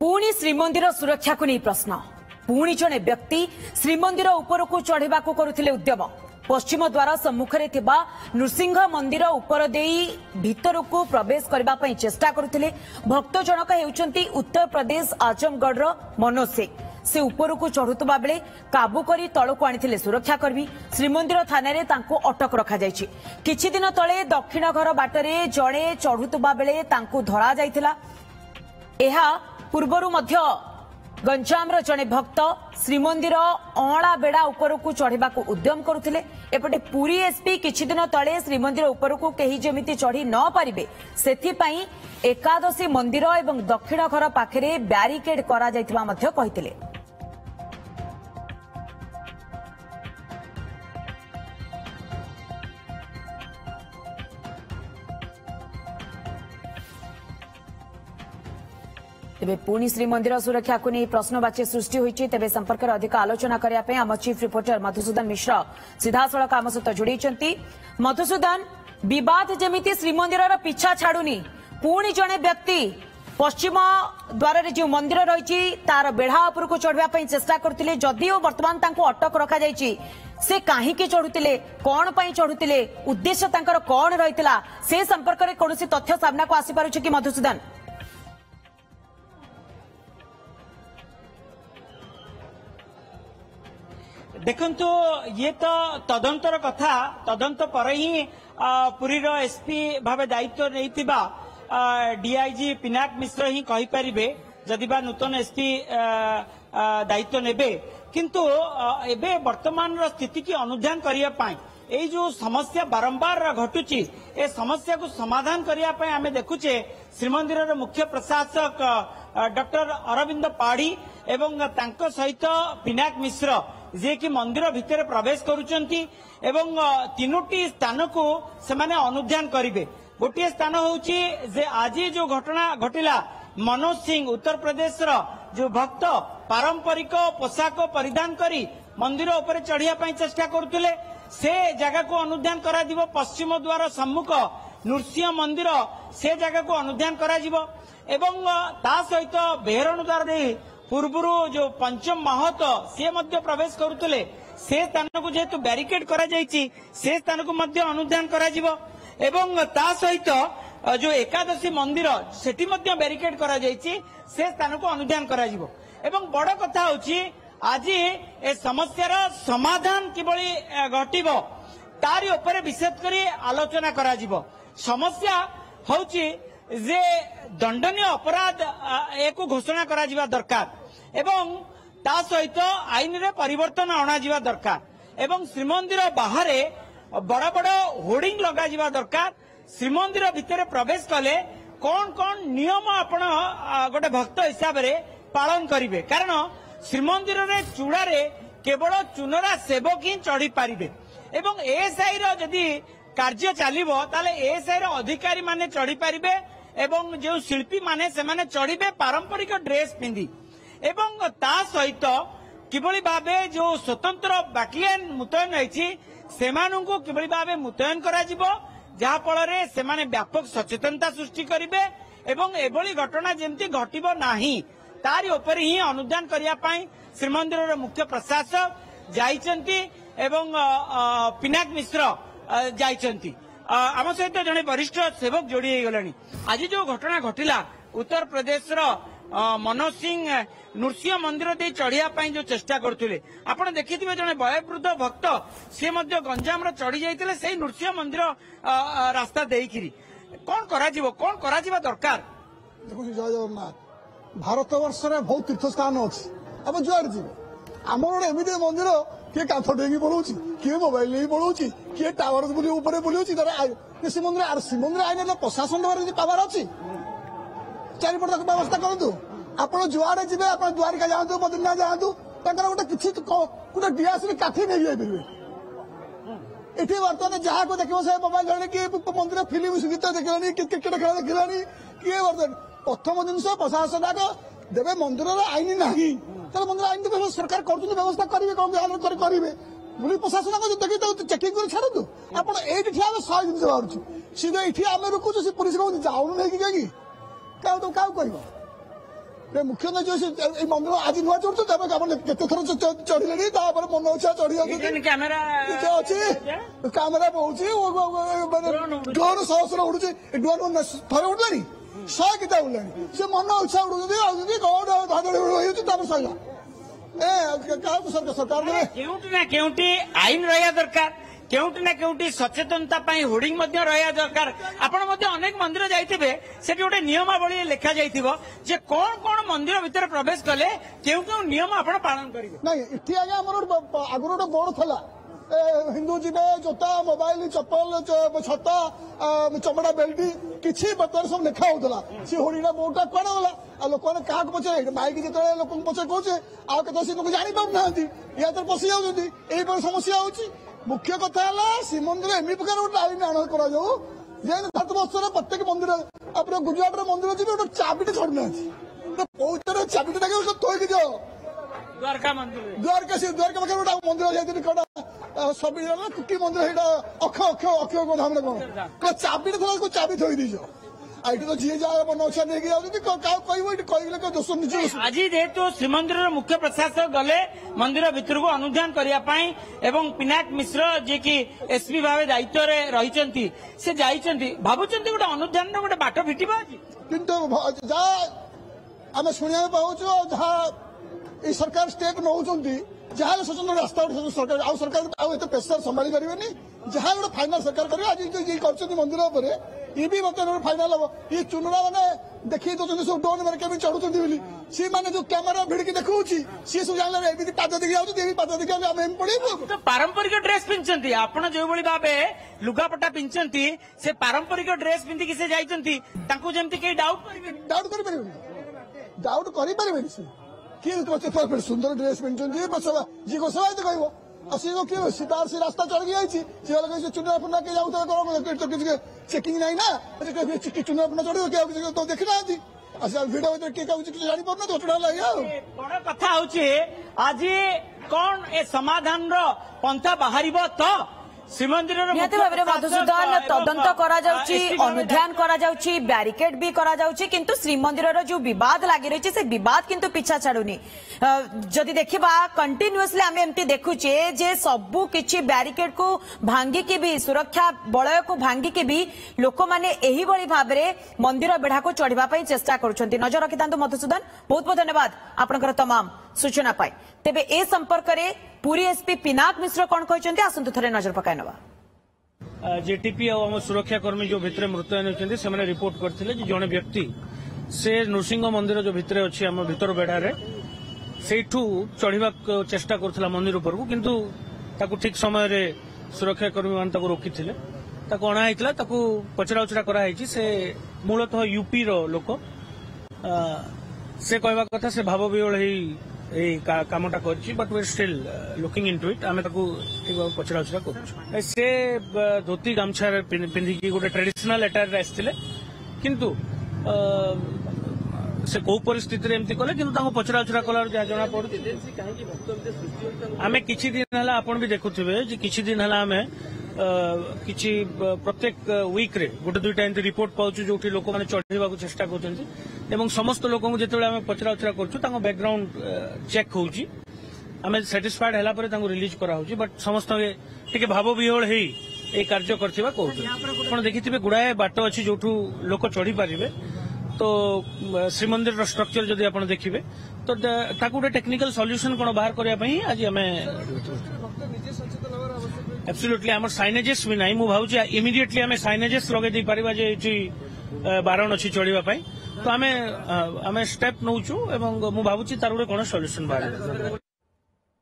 पुणी श्रीमंदिर सुरक्षा को नहीं प्रश्न पुणी जड़े व्यक्ति श्रीमंदिर उपरक चढ़ा करुले उद्यम पश्चिम द्वार सम्मुखें नृसिंह मंदिर उपर दे भीतर को प्रवेश करने चेष्टा करुले भक्त जनक होती उत्तर प्रदेश आजमगढ़ मनोज सिंह से ऊपर को चढ़ुवा बेले काबू कर तलक आनी सुरक्षाकर्मी श्रीमंदिर थाना अटक रखा किछि दिन तले दक्षिण घर बाटरे जड़े चढ़ुवा बेले धरा जाइथिला। एहा पूर्वरु मध्य गंजामर जड़े भक्त श्रीमंदिर अँला बेड़ा उपरकू चढ़ा उद्यम करुले एपटे पुरी एसपी किछि दिन तले श्रीमंदिर उपरकू केही जेमिति चढ़ी न पारिबे सेथिपाई एकादशी मंदिर एवं दक्षिण घर पाखरे ब्यारिकेड करा जायतिबा मध्य कहिथिले। तेबे पुणी श्रीमंदिर सुरक्षा को नहीं प्रश्नवाची सृष्टि होती तेबे संपर्क में अधिक आलोचना करने आम चीफ रिपोर्टर मधुसूदन मिश्र सीधासख आम सहित जोड़ी। मधुसूदन विवाद जमीती श्रीमंदिर पिछा छाड़ुनी पुणी जड़े व्यक्ति पश्चिम द्वार जो मंदिर रही तार बेढ़ा उपर को चढ़ाई चेष्टा करते जदिओ बर्तमान अटक रखा से कहीं चढ़ुते कौन चढ़ुते उद्देश्य कौन रही से संपर्क में कौन तथ्य सामना को आसीपार कि मधुसूदन? देखंतु ये तो तदंतर कथा तदंत पर ही पुरी एसपी भाव दायित्व नहीं डीआईजी पिनाक मिश्र ही कहि परिबे जदि बा नूतन एसपी दायित्व नेबे किंतु एबे वर्तमान स्थिति की अनुध्यान करिया पाई एई जो समस्या बारंबार घटुची ए समस्या को समाधान करिया पाई आमे देखुचे श्रीमंदिर मुख्य प्रशासक डॉक्टर अरविंद पाढ़ी एवं तांको सहित पिनाक मिश्र जे कि मंदिर भितर प्रवेश करुचंती एवं तीनोटी स्थान को सेमाने अनुध्यान करिवे। गोटे स्थान होउची जे आज जो घटना घटिला मनोज सिंह उत्तर प्रदेश रो जो भक्त पारंपरिक पोशाक परिधान करी मंदिर ऊपर चढ़िया पई चेष्टा करथुले से जगह को अनुध्यान करा दिबो। पश्चिम द्वार सम्मुख नृसिंह मंदिर से जगह को अनुध्यान करा जिवो एवं ता सहित बेहरण द्वार दे पूर्वरु जो पंचम महतो से मध्य प्रवेश करुले से स्थान को जेहेतु बैरिकेड करा जायछि से स्थान को मध्य अनुध्यान करा जिवो एवं ता सहित जो एकादशी मंदिर सेठी मध्य बैरिकेड करा जायछि से स्थान को अनुध्यान करा जिवो एवं बड़ कथा होछि आज ए समस्यार समाधान किबळी घटिबो तारि ऊपर विशेष करी आलोचना करा जिवो। समस्या होछि जे दंडनीय अपराध एक घोषणा करा जिवा दरकार एवं ता सहित आईन रे परिवर्तन अणा जिवा दरकार एवं श्रीमंदिर बाहर बड़ बड़ होर्डिंग लगा जिवा दरकार। श्रीमंदिर भितर प्रवेश कले कौन कौन नियम आपण गोटे भक्त हिसाब रे पालन करिवे कारण श्रीमंदिर रे चूड़ारे केवल चुनरा सेवक ही चढ़ी पारिबे एवं एएसआई रो जदी कार्य चलिबो ताले एएसआई रो अधिकारी माने चढ़ी पारिबे एवं जो शिल्पी माने से माने चढ़िबे पारंपरिक ड्रेस पिंधि एवं ता सहित किबळी भाबे जो स्वतंत्र बाटालियन मुतयन होईछि सेमानंकु किबळी भाबे मुतयन करा जिवो जहा फଳରେ सेमाने व्यापक सचेतनता सृष्टि करिवे एवं एभली घटना जेमति घटिबो नाही तारि ऊपर ही अनुध्यान करिया पाई श्रीमंदिर मुख्य प्रशासक जाइचंती एवं पिनाक मिश्र जाइचंती। आम सहित जड़े वरिष्ठ सेवक जोड़ी गलानी आज जो घटना घटिला उत्तर प्रदेश मनोज सिंह नृसिंह मंदिर दे चढ़िया जो चेष्टा करते आपड़ देखिए जड़े वयोवृद्ध भक्त सी गंजाम चढ़ी जाते से नृसिंह मंदिर रास्ता देकरी कौन करा दरकार। देखो जय जगन्नाथ भारत वर्ष बहुत तीर्थ स्थान अच्छी आप जुआड़ जी आमर एमती मंदिर किए कांथ डेगी पलाऊँ किए मोबाइल नहीं पलाऊँ किए टावर बुलाऊँ श्रीमंदिर आईन प्रशासन द्वारा पावर अच्छी चारिपट व्यवस्था करूँ आप जुआड़े जी आप द्वारिका जातु बद्रीनाथ जातु गोटे किसी गोटे डीआसी काठी नहीं जाइए ये बर्तमान जहाँ को देख से मोबाइल धरने किए मंदिर फिल्म गीत देखलानी क्रिकेट खेल देखलानी किए बर्तमान प्रथम जिनस प्रशासन आग देवे मंदिर आईन ना मंदिर आईन सरकार कर व्यवस्था करेंगे कौन करेंगे पुलिस प्रशासन को देखिए चेकिंग कर छाड़ू आप ये ठिया 100 जिन बाहर सी ये आम रुकुचु पुलिस जाऊन नहीं क्या क्या कह मुख्यमंत्री जो मंदिर आज नुआ चढ़ुते केत चढ़िले मन इच्छा चढ़ी कैमेरा अच्छी कैमेरा पहुंची ड्रोन शह शह उड़ू ड्रोन थे उड़लानी 100 किता उड़लानी से मन इच्छा उड़ुती कौन सैला सरकार केउटी ना केउटी आईन रहा दरकार केउटी ना केउटी सचेतनता होर्डिंग रहा दरकार आपण अनेक मंदिर जाइथिबे सेठी गोटे नियमावली लिखा जाइथिबो जे कोन कोन मंदिर भीतर प्रवेश कले केउ केउ नियम आपण पालन करिवे नहीं इठी आगे हमर आगुर गोटे बोर्ड थला हिंदू जीवे जोता मोबाइल चप्पल छता चमड़ा बेल्टी किसी बतर सब लिखा होता सी होड़ीटा बोर्डटा कौन गला आ लोक मैंने क्या पचारे माइक जो लोक पचार कहे आते लोक जापाना या तो पशि जा समस्या हो मुख्य कथा श्रीमंदिर एम प्रकार गोटे आईन आण कर 7 वर्ष प्रत्येक मंदिर अपने गुजरात मंदिर जी गोटे चाबिटे छड़ना कौन चाबिटा थोक जाओ द्वारका मंदिर द्वारका पाखे गोटे मंदिर जाती कौटा सब कुटी मंदिर अक्ष अक्ष अक्ष धाम कौन चाबिटे थोड़ा चाबी थोई दीज आई तो जी जा नक्शा लेके जाते दोष निजे आज जेहेतु श्रीमंदिर मुख्य प्रशासक गले मंदिर भीतर को अनुधान करने पिनाक मिश्र जी की एसपी भाव दायित्व रही से भावुं गोटे अनुधान गोटे बाट फिट किंतु जहाँ आम शुणा पाऊँ जहाँ ये सरकार स्टेप नौ जहाँ स्वतंत्र रास्ता सरकार आउ सरकार आउ प्रेसर संभाली पारे जहाँ गोटे फाइनाल सरकार करें आज कर मंदिर पर ये भी बर्तमान फाइनाल हम ये चुनुरा मैंने देखिए दौरान सब ड्रोन मारे केमी चढ़ुंट सी मैंने जो कैमेरा भिड़की देखा सी सब जान पाद देखी जाऊँ पाद देखी आम पड़ेबू तो पारंपरिक ड्रेस पिंधि आपण जो भाव लुगापटा पिंधि से पारंपरिक ड्रेस पिंधिकी से जाइंट जमी डाउट कर किए सुंदर ड्रेस पिंधि जी गोसवाई कह किए सीतार से रास्ता चढ़ गई सी चुना फुना के जाऊँ चेकिंग नहीं ना चुना फुना चढ़ तो देखना भिड़ किए जापार घटना लगे बड़ कथा हूँ आज कौन ए समाधान पंथा बाहर तो श्रीमंदिर निहती भाव मधुसूदन तदंत अनुध्यान ब्यारिकेड भी किंतु श्रीमंदिर जो विवाद लगी रही से विवाद किंतु पिछा छाड़ुनी जदि देखा कंटिन्यूअसली आम एमती देखुचे जे सबु किछि ब्यारिकेड को भांगिकी भी सुरक्षा बलय को भांगिकी भी लोक माने एही भली भाबरे मंदिर बेढ़ा को चढ़िबा पई चेष्टा करुछंती नजर रखितांतु मधुसूदन बहुत बहुत धन्यवाद आपनकर तमाम सूचना पाई तेबे ए संपर्क रे पुरी एसपी पिनाक मिश्र कौन कहते आसतु थे नजर पकाई नवा जेटीपी और सुरक्षाकर्मी जो भितर मृत्युन होती से रिपोर्ट करते जड़े व्यक्ति से नृसिंह मंदिर जो भितर अच्छी आम भितर बेढ़ारे से चढ़ा चेष्टा करुला मंदिर उपरकू किंतु ताकू ठीक समय रे सुरक्षाकर्मी मान रोकी अणाई पचरा उचरा कराई से मूलतः यूपी रो लोक से कहवा कथा से भाव विहल कामटा but we still looking into it आम पचरा उचरा कर से धोती गामछा पिंधिकी गोटे ट्रेडिशनल एटायर आसते किंतु से कौ परिस्थिति एमती कले कि पचरा उचरा कलार जहाँ जना पड़े आम किछि दिन है आपन भी देखुवे किछि दिन है आम किछि प्रत्येक वीक रे गोटे दुईटा एमती रिपोर्ट पाऊँ जो लोक मैंने चढ़ा चेष्टा कर समस्त लोक जो आम पचरा उचरा कर बैकग्राउंड चेक होउची आम साटिस्फाइड है रिलीज करा बट समस्त टे भाव विहल हो कार्य करथिबा कहूँ देखिए गुड़ाए बाट अच्छी जो लोक चढ़ी पारे तो श्रीमंदिर स्ट्रक्चर जदि आप देखिए तो गोटे टेक्निकल सॉल्यूशन कौन बाहर करने आज आम एब्सोल्युटली आम साइनेजेस भी ना मुझे भावुँ इमिडिएटली आम साइनेजेस लगे दे पारिबा जे बारण अच्छी चढ़ाई तो आम स्टेप नौचु मुझे भावुँ तार गोटे कौन सॉल्यूशन बाहर